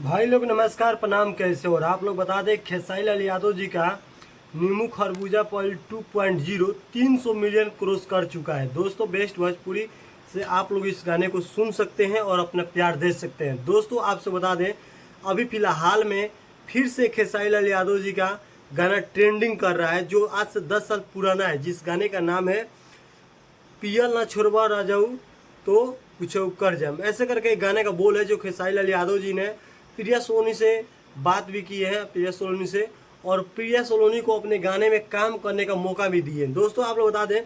भाई लोग नमस्कार प्रणाम, कैसे हो? और आप लोग बता दें खेसारी लाल यादव जी का नीमू खरबूजा पॉइंट 2.0 300 मिलियन क्रॉस कर चुका है। दोस्तों बेस्ट भोजपुरी से आप लोग इस गाने को सुन सकते हैं और अपना प्यार दे सकते हैं। दोस्तों आपसे बता दें अभी फिलहाल में फिर से खेसारी लाल यादव जी का गाना ट्रेंडिंग कर रहा है, जो आज से 10 साल पुराना है। जिस गाने का नाम है पियल ना छोड़वा राजाऊ तो कुछ कर जाम, ऐसे करके एक गाने का बोल है, जो खेसारी लाल यादव जी ने प्रिया सोनी से बात भी की है, प्रिया सोनी से, और प्रिया सोनी को अपने गाने में काम करने का मौका भी दिए। दोस्तों आप लोग बता दें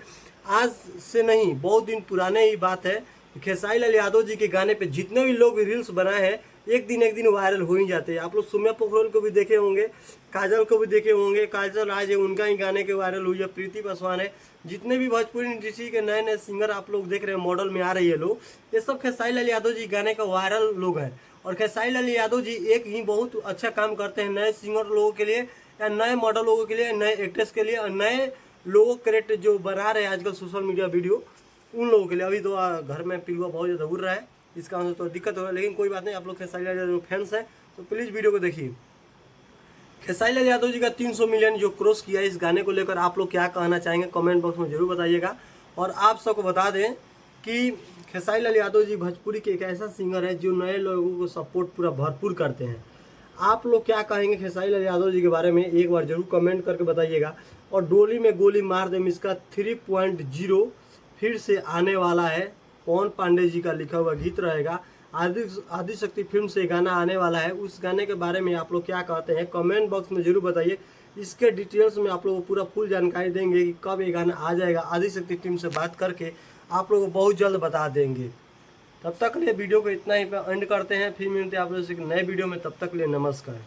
आज से नहीं बहुत दिन पुराने ही बात है, खेसारी लाल यादव जी के गाने पे जितने भी लोग रील्स बनाए हैं एक दिन वायरल हो ही जाते हैं। आप लोग सोम्या पोखरल को भी देखे होंगे, काजल को भी देखे होंगे, काजल राज है उनका ही गाने के वायरल हुई है, प्रीति पासवान है, जितने भी भोजपुरी इंडस्ट्री के नए नए सिंगर आप लोग देख रहे हैं मॉडल में आ रही है लोग, ये सब खेसारी लाल यादव जी गाने का वायरल लोग हैं। और खेसारी लाल यादव जी एक ही बहुत अच्छा काम करते हैं नए सिंगर लोगों के लिए, या नए मॉडल लोगों के लिए, नए एक्ट्रेस के लिए, और नए लोगों करेक्ट जो बना रहे हैं आजकल सोशल मीडिया वीडियो, उन लोगों के लिए। अभी तो घर में पिलुआ बहुत ज़्यादा उड़ रहा है, इसका वजह तो दिक्कत हो रहा है, लेकिन कोई बात नहीं। आप लोग खेसारी लाल यादव फैंस हैं तो प्लीज़ वीडियो को देखिए। खेसारी लाल यादव जी का 300 मिलियन जो क्रॉस किया है, इस गाने को लेकर आप लोग क्या कहना चाहेंगे कमेंट बॉक्स में जरूर बताइएगा। और आप सबको बता दें कि खेसारी लाल यादव जी भोजपुरी के एक ऐसा सिंगर है जो नए लोगों को सपोर्ट पूरा भरपूर करते हैं। आप लोग क्या कहेंगे खेसारी लाल यादव जी के बारे में, एक बार जरूर कमेंट करके बताइएगा। और डोली में गोली मार दे इसका 3.0 फिर से आने वाला है, पवन पांडे जी का लिखा हुआ गीत रहेगा। आदि शक्ति फिल्म से गाना आने वाला है, उस गाने के बारे में आप लोग क्या कहते हैं कमेंट बॉक्स में जरूर बताइए। इसके डिटेल्स में आप लोगों को पूरा फुल जानकारी देंगे कि कब ये गाना आ जाएगा, आदि शक्ति टीम से बात करके आप लोगों को बहुत जल्द बता देंगे। तब तक लिए वीडियो को इतना ही एंड करते हैं, फिर मिलते हैं आप लोगों से नए वीडियो में। तब तक लिए नमस्कार।